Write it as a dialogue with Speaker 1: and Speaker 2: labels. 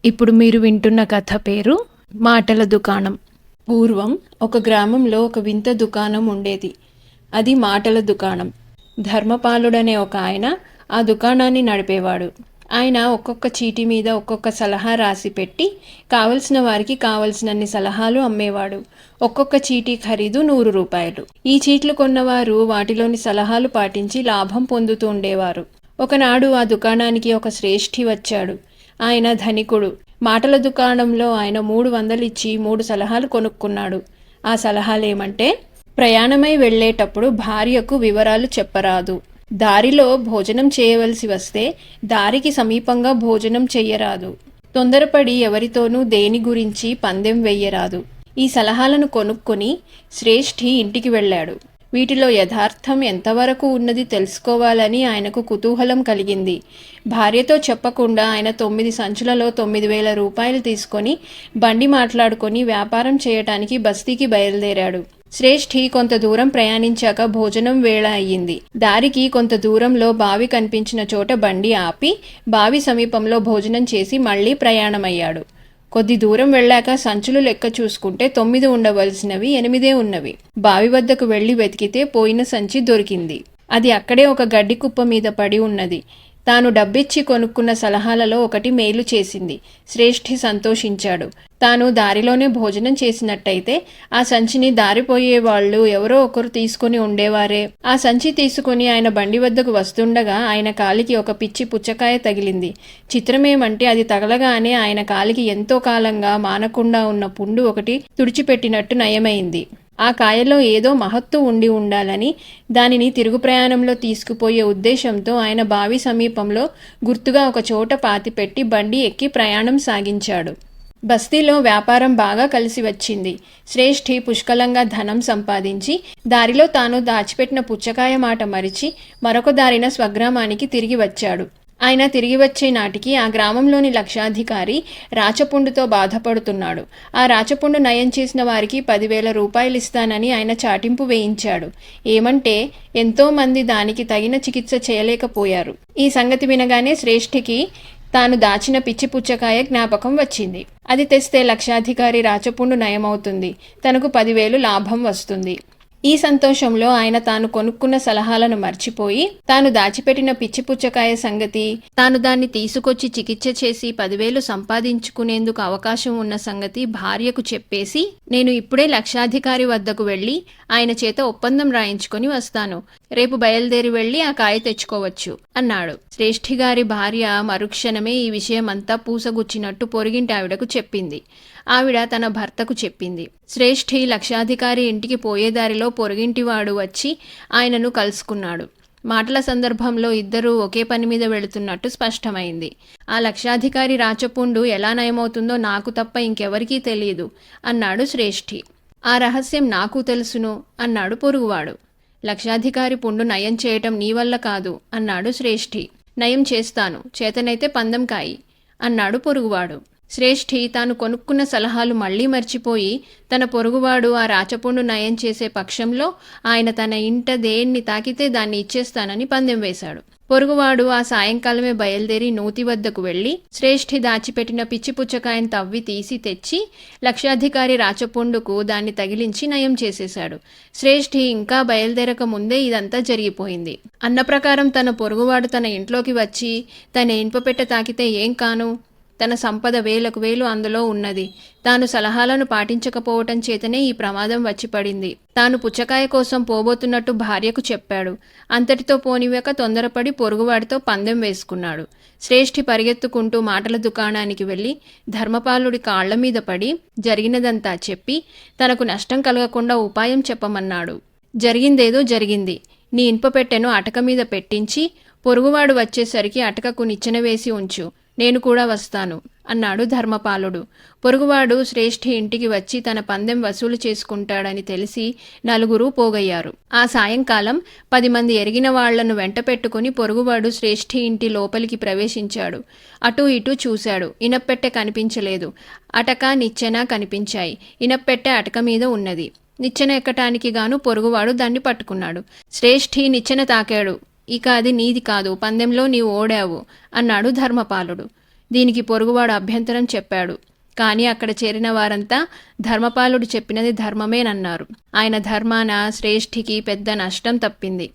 Speaker 1: ఇప్పుడు మీరు వింటున్న కథ పేరు మాటల దుకాణం. పూర్వం ఒక గ్రామంలో ఒక వింత దుకాణం ఉండేది. అది మాటల దుకాణం. ధర్మపాలుడనే ఒక ఆయన ఆ దుకాణాన్ని నడిపేవాడు. ఆయన ఒక్కొక్క చీటి మీద ఒక్కొక్క సలహా రాసి పెట్టి కావలసిన వారికి కావలసినన్ని సలహాలు అమ్మేవాడు. ఒక్కొక్క చీటీ ఖరీదు 100 రూపాయలు. ఈ చీట్లు కొన్నవారు వాటిలోని సలహాలు పాటించి లాభం పొందుతూ ఉండేవారు. ఒకనాడు ఆ దుకాణానికి ఒక శ్రేష్ఠి వచ్చాడు. ఆయన ధనికుడు. మాటల దుకాణంలో ఆయన 300 ఇచ్చి 3 సలహాలు కొనుక్కున్నాడు. ఆ సలహాలేమంటే, ప్రయాణమై వెళ్ళేటప్పుడు భార్యకు వివరాలు చెప్పరాదు, దారిలో భోజనం చేయవలసి వస్తే దారికి సమీపంగా భోజనం చెయ్యరాదు, తొందరపడి ఎవరితోనూ దేని గురించి పందెం వెయ్యరాదు. ఈ సలహాలను కొనుక్కొని శ్రేష్ఠి ఇంటికి వెళ్ళాడు. వీటిలో యథార్థం ఎంతవరకు ఉన్నది తెలుసుకోవాలని ఆయనకు కుతూహలం కలిగింది. భార్యతో చెప్పకుండా ఆయన 9 సంచులలో 9,000 రూపాయలు తీసుకొని బండి మాట్లాడుకొని వ్యాపారం చేయటానికి బస్తీకి బయలుదేరాడు. శ్రేష్ఠి కొంత దూరం ప్రయాణించాక భోజనం వేళ అయ్యింది. దారికి కొంత దూరంలో బావి కనిపించిన చోట బండి ఆపి బావి సమీపంలో భోజనం చేసి మళ్లీ ప్రయాణమయ్యాడు. కొద్ది దూరం వెళ్ళాక సంచులు లెక్క చూసుకుంటే 9 ఉండవలసినవి 8 ఉన్నవి. బావి వద్దకు వెళ్లి వెతికితే పోయిన సంచి దొరికింది. అది అక్కడే ఒక గడ్డి కుప్ప మీద పడి ఉన్నది. తాను డబ్బిచ్చి కొనుక్కున్న సలహాలలో ఒకటి మేలు చేసింది. శ్రేష్ఠి సంతోషించాడు. తాను దారిలోనే భోజనం చేసినట్టయితే ఆ సంచిని దారిపోయే వాళ్ళు ఎవరో ఒకరు తీసుకుని ఉండేవారే. ఆ సంచి తీసుకుని ఆయన బండి వద్దకు వస్తుండగా ఆయన కాలికి ఒక పిచ్చి పుచ్చకాయ తగిలింది. చిత్రమేమంటే అది తగలగానే ఆయన కాలికి ఎంతో కాలంగా మానకుండా ఉన్న పుండు ఒకటి తుడిచిపెట్టినట్టు నయమైంది. ఆ కాయలో ఏదో మహత్తు ఉండి ఉండాలని దానిని తిరుగు ప్రయాణంలో తీసుకుపోయే ఉద్దేశంతో ఆయన బావి సమీపంలో గుర్తుగా ఒక చోట పాతిపెట్టి బండి ఎక్కి ప్రయాణం సాగించాడు. బస్తీలో వ్యాపారం బాగా కలిసి వచ్చింది. శ్రేష్ఠి పుష్కలంగా ధనం సంపాదించి దారిలో తాను దాచిపెట్టిన పుచ్చకాయ మాట మరిచి మరొక దారిన స్వగ్రామానికి తిరిగి వచ్చాడు. ఆయన తిరిగి వచ్చే నాటికి ఆ గ్రామంలోని లక్షాధికారి రాచపుండుతో బాధపడుతున్నాడు. ఆ రాచపుండు నయం చేసిన వారికి 10,000 రూపాయలు ఇస్తానని ఆయన చాటింపు వేయించాడు. ఏమంటే ఎంతోమంది దానికి తగిన చికిత్స చేయలేకపోయారు. ఈ సంగతి వినగానే శ్రేష్ఠికి తాను దాచిన పిచ్చి పుచ్చకాయ జ్ఞాపకం వచ్చింది. అది తెస్తే లక్షాధికారి రాచపుండు నయమవుతుంది, తనకు 10,000 లాభం వస్తుంది. ఈ సంతోషంలో ఆయన తాను కొనుక్కున్న సలహాలను మర్చిపోయి తాను దాచిపెట్టిన పిచ్చి పుచ్చకాయ సంగతి, తాను దాన్ని తీసుకొచ్చి చికిత్స చేసి 10,000 సంపాదించుకునేందుకు అవకాశం ఉన్న సంగతి భార్యకు చెప్పేసి, నేను ఇప్పుడే లక్షాధికారి వద్దకు వెళ్ళి ఆయన చేత ఒప్పందం రాయించుకొని వస్తాను, రేపు బయలుదేరి వెళ్ళి ఆ కాయ తెచ్చుకోవచ్చు అన్నాడు. శ్రేష్ఠిగారి భార్య మరుక్షణమే ఈ విషయమంతా పూసగుచ్చినట్టు పొరుగింటి ఆవిడకు చెప్పింది. ఆవిడ తన భర్తకు చెప్పింది. శ్రేష్ఠి లక్షాధికారి ఇంటికి పోయేదారిలో పొరుగింటివాడు వచ్చి ఆయనను కలుసుకున్నాడు. మాటల సందర్భంలో ఇద్దరూ ఒకే పని మీద వెళుతున్నట్టు స్పష్టమైంది. ఆ లక్షాధికారి రాచపుండు ఎలా నయమవుతుందో నాకు తప్ప ఇంకెవరికీ తెలియదు అన్నాడు శ్రేష్ఠి. ఆ రహస్యం నాకు తెలుసును అన్నాడు పొరుగువాడు. లక్షాధికారి పుండు నయం చేయటం నీ వల్ల కాదు అన్నాడు శ్రేష్ఠి. నయం చేస్తాను, చేతనైతే పందెం కాయి అన్నాడు పొరుగువాడు. శ్రేష్ఠి తాను కొనుక్కున్న సలహాలు మళ్లీ మర్చిపోయి తన పొరుగువాడు ఆ రాచపుండు నయం చేసే పక్షంలో ఆయన తన ఇంట దేన్ని తాకితే దాన్ని ఇచ్చేస్తానని పందెం వేశాడు. పొరుగువాడు ఆ సాయంకాలమే బయలుదేరి నూతి వద్దకు వెళ్లి శ్రేష్ఠి దాచిపెట్టిన పిచ్చి పుచ్చకాయను తవ్వి తీసి తెచ్చి లక్షాధికారి రాచపుండుకు దాన్ని తగిలించి నయం చేసేశాడు. శ్రేష్ఠి ఇంకా బయలుదేరక ముందే ఇదంతా జరిగిపోయింది. అన్న ప్రకారం తన పొరుగువాడు తన ఇంట్లోకి వచ్చి తన ఇనుపపెట్టె తాకితే ఏం కాను, తన సంపద వేలకు వేలు అందులో ఉన్నది. తాను సలహాలను పాటించకపోవటం చేతనే ఈ ప్రమాదం వచ్చి పడింది. తాను పుచ్చకాయ కోసం పోబోతున్నట్టు భార్యకు చెప్పాడు. అంతటితో పోనివ్వక తొందరపడి పొరుగువాడితో పందెం వేసుకున్నాడు. శ్రేష్ఠి పరిగెత్తుకుంటూ మాటల దుకాణానికి వెళ్ళి ధర్మపాలుడి కాళ్ల మీద పడి జరిగినదంతా చెప్పి తనకు నష్టం కలగకుండా ఉపాయం చెప్పమన్నాడు. జరిగిందేదో జరిగింది. నీ ఇనుపపెట్టెను అటక మీద పెట్టించి పొరుగువాడు వచ్చేసరికి అటకకు నిచ్చెన వేసి ఉంచు, నేను కూడా వస్తాను అన్నాడు ధర్మపాలుడు. పొరుగువాడు శ్రేష్ఠి ఇంటికి వచ్చి తన పందెం వసూలు చేసుకుంటాడని తెలిసి నలుగురు పోగయ్యారు. ఆ సాయంకాలం 10 మంది ఎరిగిన వాళ్లను వెంట పెట్టుకుని పొరుగువాడు శ్రేష్ఠి ఇంటి లోపలికి ప్రవేశించాడు. అటూ ఇటూ చూశాడు. ఇనప్పెట్టె కనిపించలేదు. అటక నిచ్చెన కనిపించాయి. ఇనప్పెట్టె అటక మీద ఉన్నది. నిచ్చెన ఎక్కటానికి గాను పొరుగువాడు దాన్ని పట్టుకున్నాడు. శ్రేష్ఠి నిచ్చెన తాకాడు. ఇక అది నీది కాదు, పందెంలో నీవు ఓడావు అన్నాడు ధర్మపాలుడు. దీనికి పొరుగువాడు అభ్యంతరం చెప్పాడు. కానీ అక్కడ చేరిన వారంతా ధర్మపాలుడు చెప్పినది ధర్మమేనన్నారు. ఆయన ధర్మాన శ్రేష్ఠికి పెద్ద నష్టం తప్పింది.